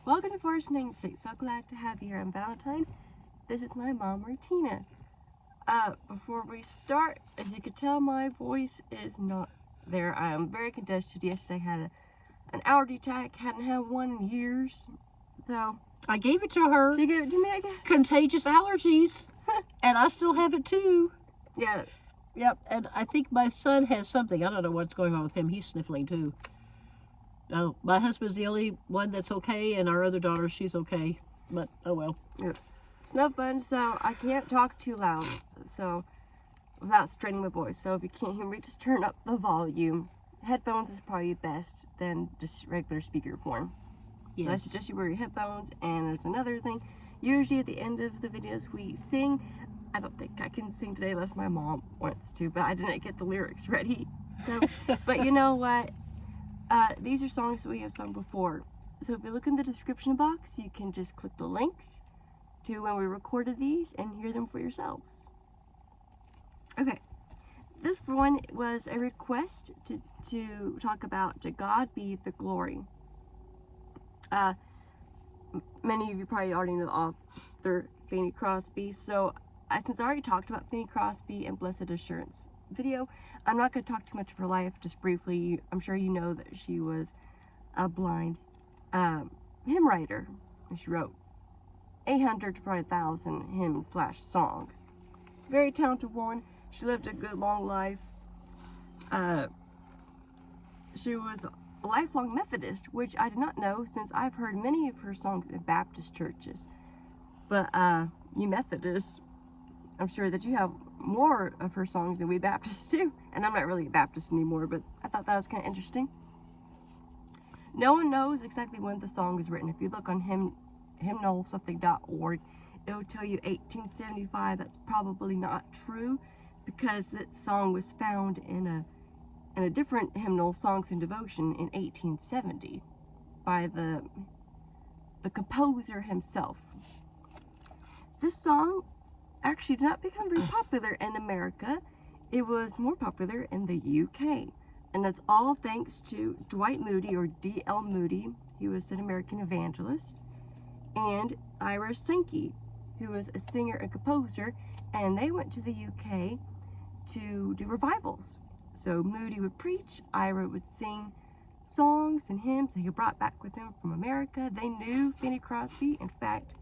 Welcome to Forest Namesake. So glad to have you here on Valentine. This is my mom, Martina. Before we start, as you can tell, my voice is not there. I am very congested. Yesterday I had an allergy attack. Hadn't had one in years. So I gave it to her. she gave it to me, I guess. Contagious allergies. And I still have it too. Yeah. Yep. And I think my son has something. I don't know what's going on with him. He's sniffling too. Oh, my husband's the only one that's okay, and our other daughter, she's okay. But oh well. Yeah. It's no fun, so I can't talk too loud. So without straining my voice. So if you can't hear me, just turn up the volume. Headphones is probably best than just regular speaker form. Yes. I suggest you wear your headphones. And there's another thing. Usually at the end of the videos we sing. I don't think I can sing today unless my mom wants to, but I didn't get the lyrics ready. So, but you know what? These are songs that we have sung before. So if you look in the description box, you can just click the links to when we recorded these and hear them for yourselves. Okay. This one was a request to talk about "To God Be the Glory." Many of you probably already know the author, Fanny Crosby. So since I already talked about Fanny Crosby and Blessed Assurance video, I'm not going to talk too much of her life. Just briefly, I'm sure you know that she was a blind hymn writer. She wrote 800 to probably 1,000 hymns / songs. Very talented woman. She lived a good long life. She was a lifelong Methodist, which I did not know, since I've heard many of her songs in Baptist churches. But you Methodists, I'm sure that you have more of her songs than we Baptists do. And I'm not really a Baptist anymore, but I thought that was kind of interesting. No one knows exactly when the song was written. If you look on hymnalsomething.org, it will tell you 1875. That's probably not true, because that song was found in a different hymnal, Songs and Devotion, in 1870 by the composer himself. This song actually did not become very popular in America. It was more popular in the UK. And that's all thanks to Dwight Moody, or D.L. Moody. He was an American evangelist. And Ira Sankey, who was a singer and composer. And they went to the UK to do revivals. So Moody would preach, Ira would sing songs and hymns that he brought back with him from America. They knew Fanny Crosby. In fact,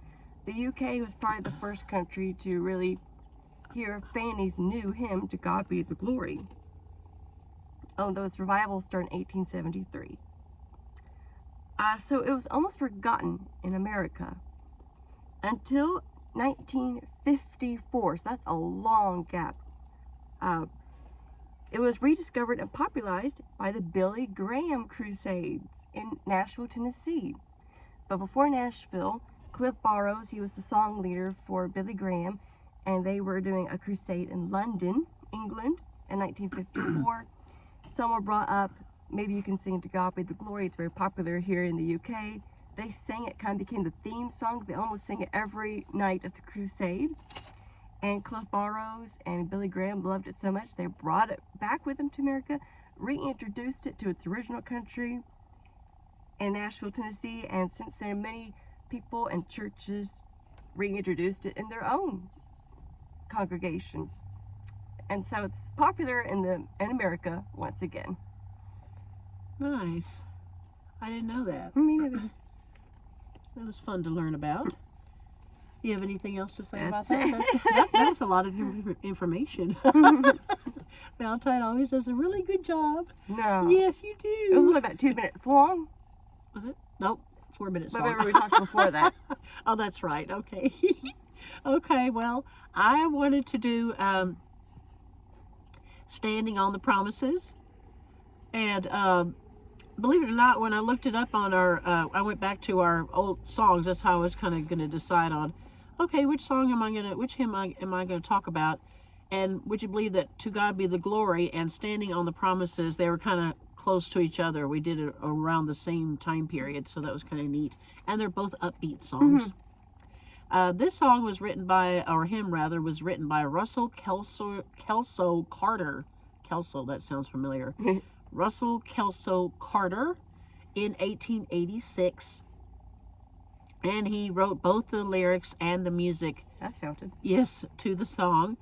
the UK was probably the first country to really hear Fanny's new hymn, "To God Be the Glory." Although its revival started in 1873. So it was almost forgotten in America until 1954. So that's a long gap. It was rediscovered and popularized by the Billy Graham Crusades in Nashville, Tennessee. But before Nashville, Cliff Barrows, he was the song leader for Billy Graham, and they were doing a crusade in London, England, in 1954. Some were brought up, maybe you can sing "To God Be the Glory." It's very popular here in the UK. They sang it, kind of became the theme song. They almost sing it every night of the crusade. And Cliff Barrows and Billy Graham loved it so much, they brought it back with them to America, reintroduced it to its original country in Nashville, Tennessee, and since then many people and churches reintroduced it in their own congregations. And so it's popular in America once again. Nice. I didn't know that. Me neither. That was fun to learn about. You have anything else to say That's about that? it. That was a lot of information. Valentine always does a really good job. No. Yes, you It was do. only about 2 minutes long. Was it? Nope. 4 minutes But long. remember we talked before that. Oh, that's right. Okay. Okay, well, I wanted to do Standing on the Promises. And believe it or not, when I looked it up on I went back to our old songs. That's how I was kind of going to decide on, okay, which hymn am I going to talk about? And would you believe that "To God Be the Glory" and "Standing on the Promises," they were kind of close to each other. We did it around the same time period, so that was kind of neat. And they're both upbeat songs. This song was written by, or hymn rather, was written by Russell Kelso Carter. Kelso, that sounds familiar. Russell Kelso Carter in 1886. And he wrote both the lyrics and the music, That's talented. yes, to the song.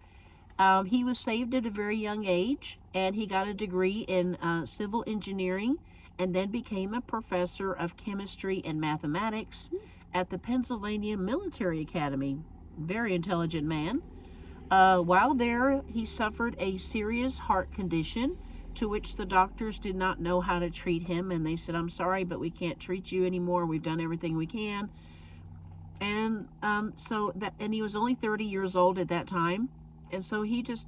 He was saved at a very young age, and he got a degree in civil engineering, and then became a professor of chemistry and mathematics at the Pennsylvania Military Academy. Very intelligent man. While there, he suffered a serious heart condition to which the doctors did not know how to treat him, and they said, "I'm sorry, but we can't treat you anymore. We've done everything we can." And and he was only 30 years old at that time, and so he just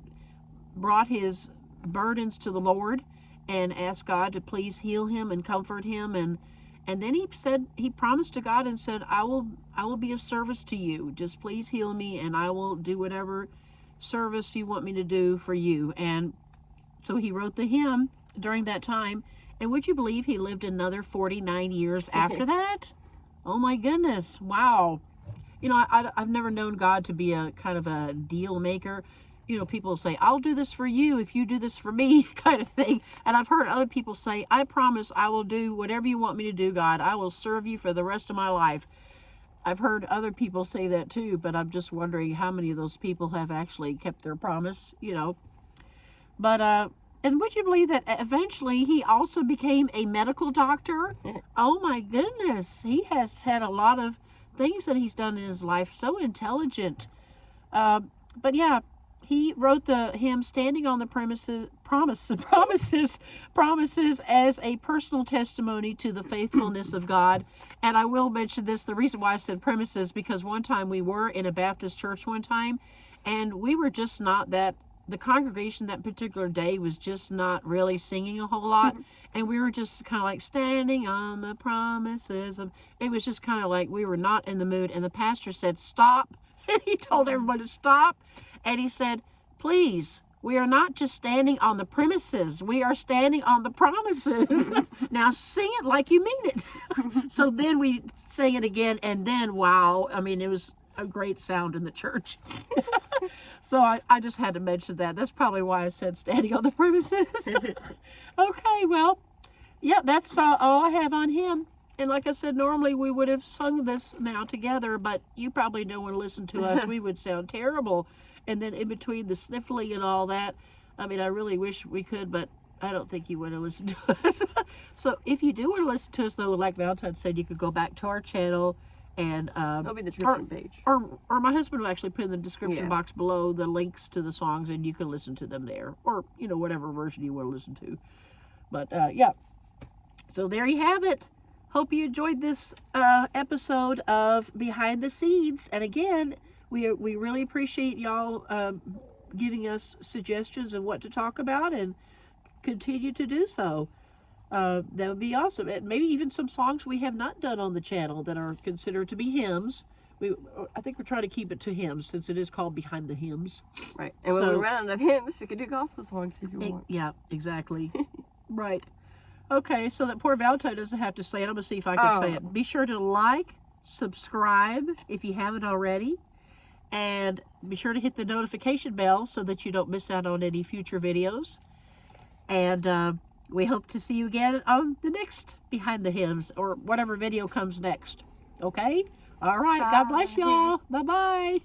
brought his burdens to the Lord and asked God to please heal him and comfort him, and then he promised to God and said, I will be of service to you. Just please heal me, and I will do whatever service you want me to do for you. And so he wrote the hymn during that time, and would you believe he lived another 49 years after that? Oh my goodness, wow. You know, I've never known God to be a kind of a deal maker. You know, people say, I'll do this for you if you do this for me, kind of thing. And I've heard other people say, I promise I will do whatever you want me to do, God. I will serve you for the rest of my life. I've heard other people say that too, but I'm just wondering how many of those people have actually kept their promise, you know. But, and would you believe that eventually he also became a medical doctor? Oh my goodness. He has had a lot of things that he's done in his life. So intelligent. But yeah, he wrote the hymn "Standing on the Promises" as a personal testimony to the faithfulness of God. And I will mention this, the reason why I said premises, because one time we were in a Baptist church one time, and we were just not that, the congregation that particular day was just not really singing a whole lot, and we were just kind of like standing on the promises of, it was just kind of like we were not in the mood, and the pastor said, "Stop." And he told everyone to stop, and he said, "Please, we are not just standing on the premises, we are standing on the promises." Now sing it like you mean it. So then we sang it again, and then wow, I mean, it was a great sound in the church. So I just had to mention that. That's probably why I said standing on the premises. Okay, well, yeah, that's all I have on him. And like I said, normally we would have sung this now together, but you probably don't want to listen to us. We would sound terrible. And then in between the sniffling and all that, I mean, I really wish we could, but I don't think you want to listen to us. So if you do want to listen to us, though, like Valentine said, you could go back to our channel, and That'll be the description page. Or my husband will actually put in the description Yeah. box below the links to the songs, and you can listen to them there, or you know, whatever version you want to listen to. But yeah, so there you have it. Hope you enjoyed this episode of Behind the Seeds. And again, we really appreciate y'all giving us suggestions of what to talk about, and continue to do so. That would be awesome. And maybe even some songs we have not done on the channel that are considered to be hymns. I think we're trying to keep it to hymns, since it is called Behind the Hymns. Right. And when we run out of hymns, we could do gospel songs if you want. Yeah, exactly. Right. Okay, so that poor Valentine doesn't have to say it. I'm going to see if I can say it. Be sure to like, subscribe if you haven't already, and be sure to hit the notification bell so that you don't miss out on any future videos. And we hope to see you again on the next Behind the Hymns, or whatever video comes next. Okay? All right. Bye. God bless y'all. Bye-bye.